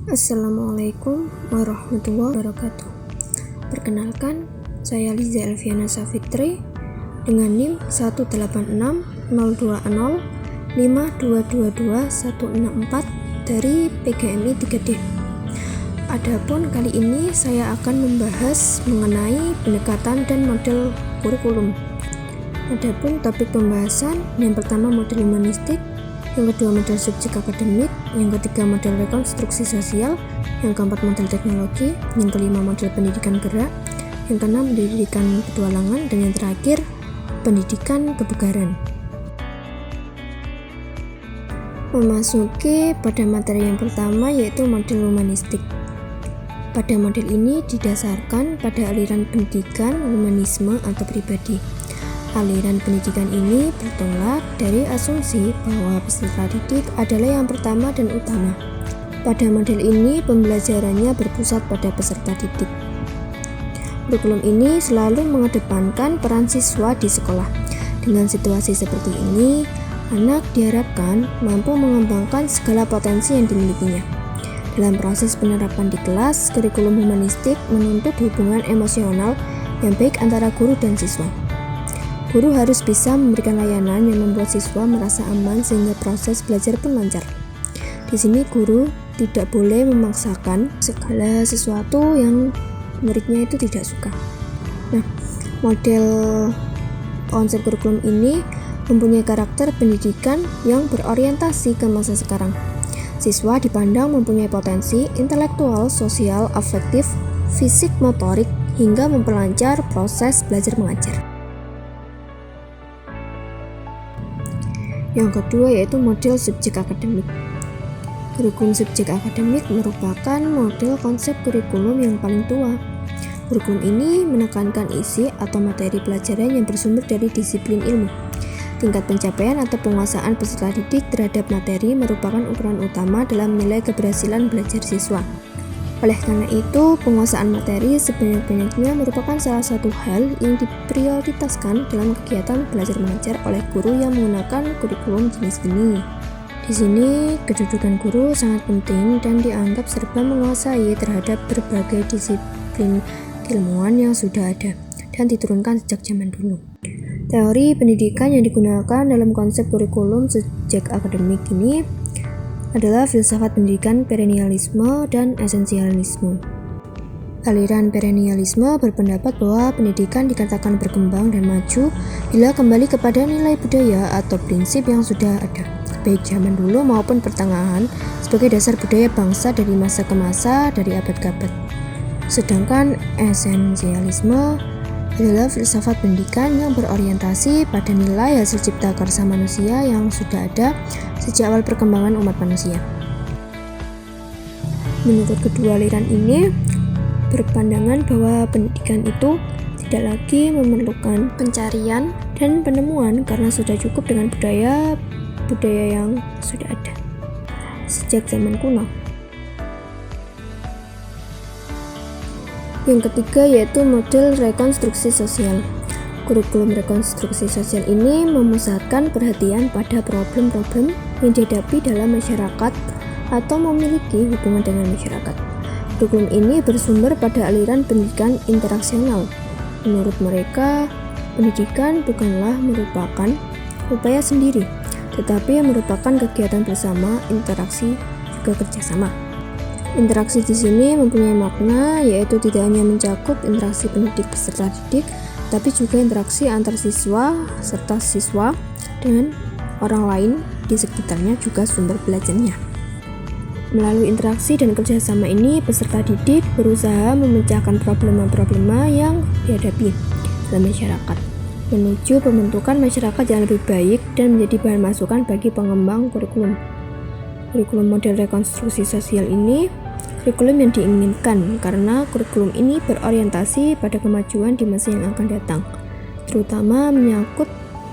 Assalamualaikum warahmatullahi wabarakatuh. Perkenalkan, saya Liza Elviana Safitri dengan NIM 1860205222164 dari PGMI 3D. Adapun kali ini saya akan membahas mengenai pendekatan dan model kurikulum. Adapun topik pembahasan, yang pertama model humanistik, yang kedua model subjek akademik, yang ketiga model rekonstruksi sosial, yang keempat model teknologi, yang kelima model pendidikan gerak, yang keenam pendidikan petualangan, dan yang terakhir pendidikan kebugaran. Memasuki pada materi yang pertama, yaitu model humanistik. Pada model ini didasarkan pada aliran pendidikan humanisme atau pribadi. Aliran pendidikan ini bertolak dari asumsi bahwa peserta didik adalah yang pertama dan utama. Pada model ini, pembelajarannya berpusat pada peserta didik. Kurikulum ini selalu mengedepankan peran siswa di sekolah. Dengan situasi seperti ini, anak diharapkan mampu mengembangkan segala potensi yang dimilikinya. Dalam proses penerapan di kelas, kurikulum humanistik menuntut hubungan emosional yang baik antara guru dan siswa. Guru harus bisa memberikan layanan yang membuat siswa merasa aman sehingga proses belajar pun lancar. Di sini guru tidak boleh memaksakan segala sesuatu yang muridnya itu tidak suka. Nah, model konsep kurikulum ini mempunyai karakter pendidikan yang berorientasi ke masa sekarang. Siswa dipandang mempunyai potensi intelektual, sosial, afektif, fisik, motorik, hingga memperlancar proses belajar mengajar. Yang kedua yaitu model subjek akademik. Kurikulum subjek akademik merupakan model konsep kurikulum yang paling tua. Kurikulum ini menekankan isi atau materi pelajaran yang bersumber dari disiplin ilmu. Tingkat pencapaian atau penguasaan peserta didik terhadap materi merupakan ukuran utama dalam nilai keberhasilan belajar siswa. Oleh karena itu, penguasaan materi sebanyak-banyaknya merupakan salah satu hal yang diprioritaskan dalam kegiatan belajar mengajar oleh guru yang menggunakan kurikulum jenis ini. Di sini, kedudukan guru sangat penting dan dianggap serba menguasai terhadap berbagai disiplin keilmuan yang sudah ada dan diturunkan sejak zaman dulu. Teori pendidikan yang digunakan dalam konsep kurikulum subjek akademik ini adalah filsafat pendidikan perennialisme dan esensialisme. Aliran perennialisme berpendapat bahwa pendidikan dikatakan berkembang dan maju bila kembali kepada nilai budaya atau prinsip yang sudah ada, baik zaman dulu maupun pertengahan, sebagai dasar budaya bangsa dari masa ke masa, dari abad ke abad. Sedangkan esensialisme adalah filsafat pendidikan yang berorientasi pada nilai hasil cipta karsa manusia yang sudah ada sejak awal perkembangan umat manusia. Menurut kedua aliran ini, berpandangan bahwa pendidikan itu tidak lagi memerlukan pencarian dan penemuan karena sudah cukup dengan budaya yang sudah ada sejak zaman kuno. Yang ketiga yaitu model rekonstruksi sosial. Kurikulum rekonstruksi sosial ini memusatkan perhatian pada problem-problem yang dihadapi dalam masyarakat atau memiliki hubungan dengan masyarakat. Kurikulum ini bersumber pada aliran pendidikan interaksional. Menurut mereka, pendidikan bukanlah merupakan upaya sendiri, tetapi merupakan kegiatan bersama, interaksi, juga kerjasama. Interaksi di sini mempunyai makna, yaitu tidak hanya mencakup interaksi pendidik peserta didik, tapi juga interaksi antar siswa serta siswa dengan orang lain di sekitarnya juga sumber belajarnya. Melalui interaksi dan kerjasama ini, peserta didik berusaha memecahkan problema-problema yang dihadapi dalam masyarakat, menuju pembentukan masyarakat yang lebih baik dan menjadi bahan masukan bagi pengembang kurikulum. Kurikulum model rekonstruksi sosial ini kurikulum yang diinginkan karena kurikulum ini berorientasi pada kemajuan di masa yang akan datang, terutama menyangkut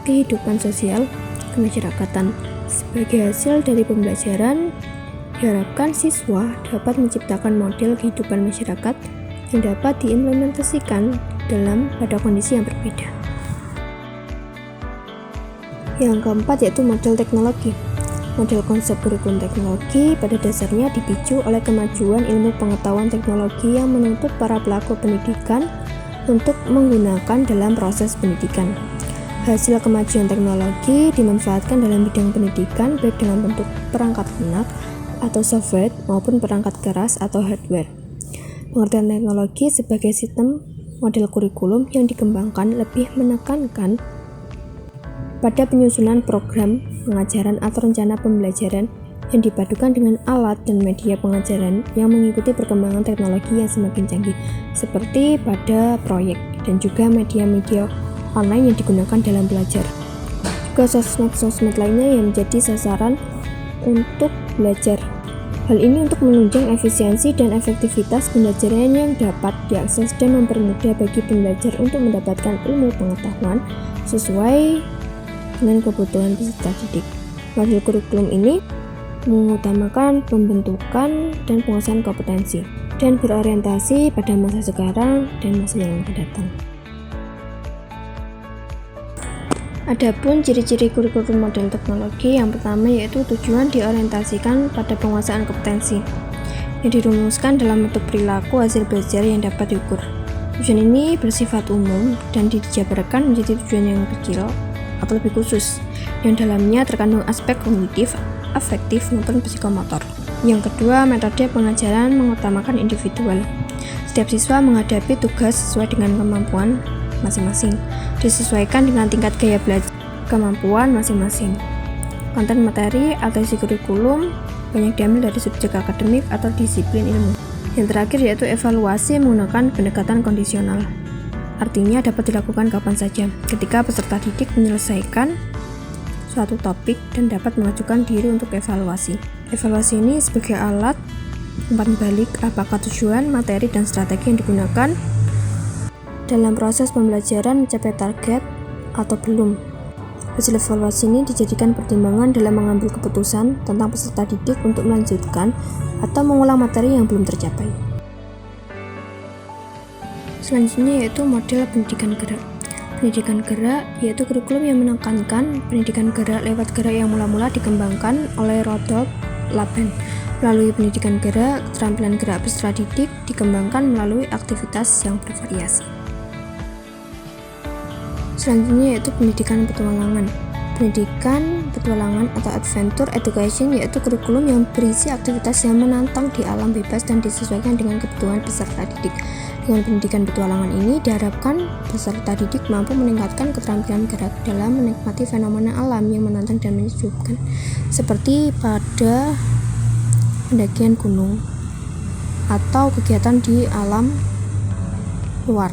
kehidupan sosial kemasyarakatan. Sebagai hasil dari pembelajaran, diharapkan siswa dapat menciptakan model kehidupan masyarakat yang dapat diimplementasikan pada kondisi yang berbeda. Yang keempat yaitu model teknologi. Model konsep kurikulum teknologi pada dasarnya dipicu oleh kemajuan ilmu pengetahuan teknologi yang menuntut para pelaku pendidikan untuk menggunakan dalam proses pendidikan. Hasil kemajuan teknologi dimanfaatkan dalam bidang pendidikan baik dalam bentuk perangkat lunak atau software maupun perangkat keras atau hardware. Pengertian teknologi sebagai sistem model kurikulum yang dikembangkan lebih menekankan pada penyusunan program pengajaran atau rencana pembelajaran yang dipadukan dengan alat dan media pengajaran yang mengikuti perkembangan teknologi yang semakin canggih, seperti pada proyek dan juga media-media online yang digunakan dalam belajar. Juga sosmed-sosmed lainnya yang menjadi sasaran untuk belajar. Hal ini untuk menunjang efisiensi dan efektivitas pembelajaran yang dapat diakses dan mempermudah bagi pembelajar untuk mendapatkan ilmu pengetahuan sesuai dengan kebutuhan peserta didik. Model kurikulum ini mengutamakan pembentukan dan penguasaan kompetensi dan berorientasi pada masa sekarang dan masa yang akan datang. Adapun ciri-ciri kurikulum model teknologi, yang pertama yaitu tujuan diorientasikan pada penguasaan kompetensi yang dirumuskan dalam bentuk perilaku hasil belajar yang dapat diukur. Tujuan ini bersifat umum dan dijabarkan menjadi tujuan yang kecil atau lebih khusus, yang dalamnya terkandung aspek kognitif, afektif maupun psikomotor. Yang kedua, metode pengajaran mengutamakan individual. Setiap siswa menghadapi tugas sesuai dengan kemampuan masing-masing, disesuaikan dengan tingkat gaya belajar kemampuan masing-masing. Konten materi atau isi kurikulum banyak diambil dari subjek akademik atau disiplin ilmu. Yang terakhir yaitu evaluasi menggunakan pendekatan kondisional. Artinya dapat dilakukan kapan saja ketika peserta didik menyelesaikan suatu topik dan dapat mengajukan diri untuk evaluasi. Evaluasi ini sebagai alat umpan balik apakah tujuan, materi, dan strategi yang digunakan dalam proses pembelajaran mencapai target atau belum. Hasil evaluasi ini dijadikan pertimbangan dalam mengambil keputusan tentang peserta didik untuk melanjutkan atau mengulang materi yang belum tercapai. Selanjutnya yaitu model pendidikan gerak. Pendidikan gerak yaitu kurikulum yang menekankan pendidikan gerak lewat gerak yang mula-mula dikembangkan oleh Rudolf Laban. Melalui pendidikan gerak, keterampilan gerak peserta didik dikembangkan melalui aktivitas yang bervariasi. Selanjutnya yaitu pendidikan petualangan. Pendidikan petualangan atau adventure education yaitu kurikulum yang berisi aktivitas yang menantang di alam bebas dan disesuaikan dengan kebutuhan peserta didik. Dengan pendidikan petualangan ini diharapkan peserta didik mampu meningkatkan keterampilan gerak dalam menikmati fenomena alam yang menantang dan menakjubkan, seperti pada pendakian gunung atau kegiatan di alam luar.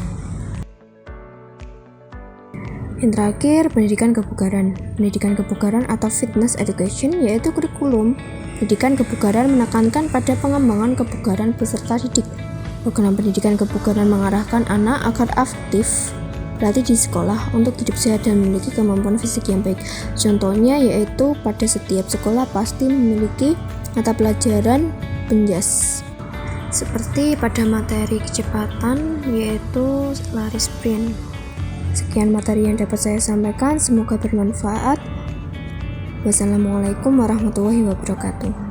Yang terakhir, pendidikan kebugaran. Pendidikan kebugaran atau fitness education yaitu kurikulum pendidikan kebugaran menekankan pada pengembangan kebugaran peserta didik. Program pendidikan kebugaran mengarahkan anak agar aktif berarti di sekolah untuk hidup sehat dan memiliki kemampuan fisik yang baik. Contohnya yaitu pada setiap sekolah pasti memiliki mata pelajaran penjas. Seperti pada materi kecepatan yaitu lari sprint. Sekian materi yang dapat saya sampaikan, semoga bermanfaat. Wassalamualaikum warahmatullahi wabarakatuh.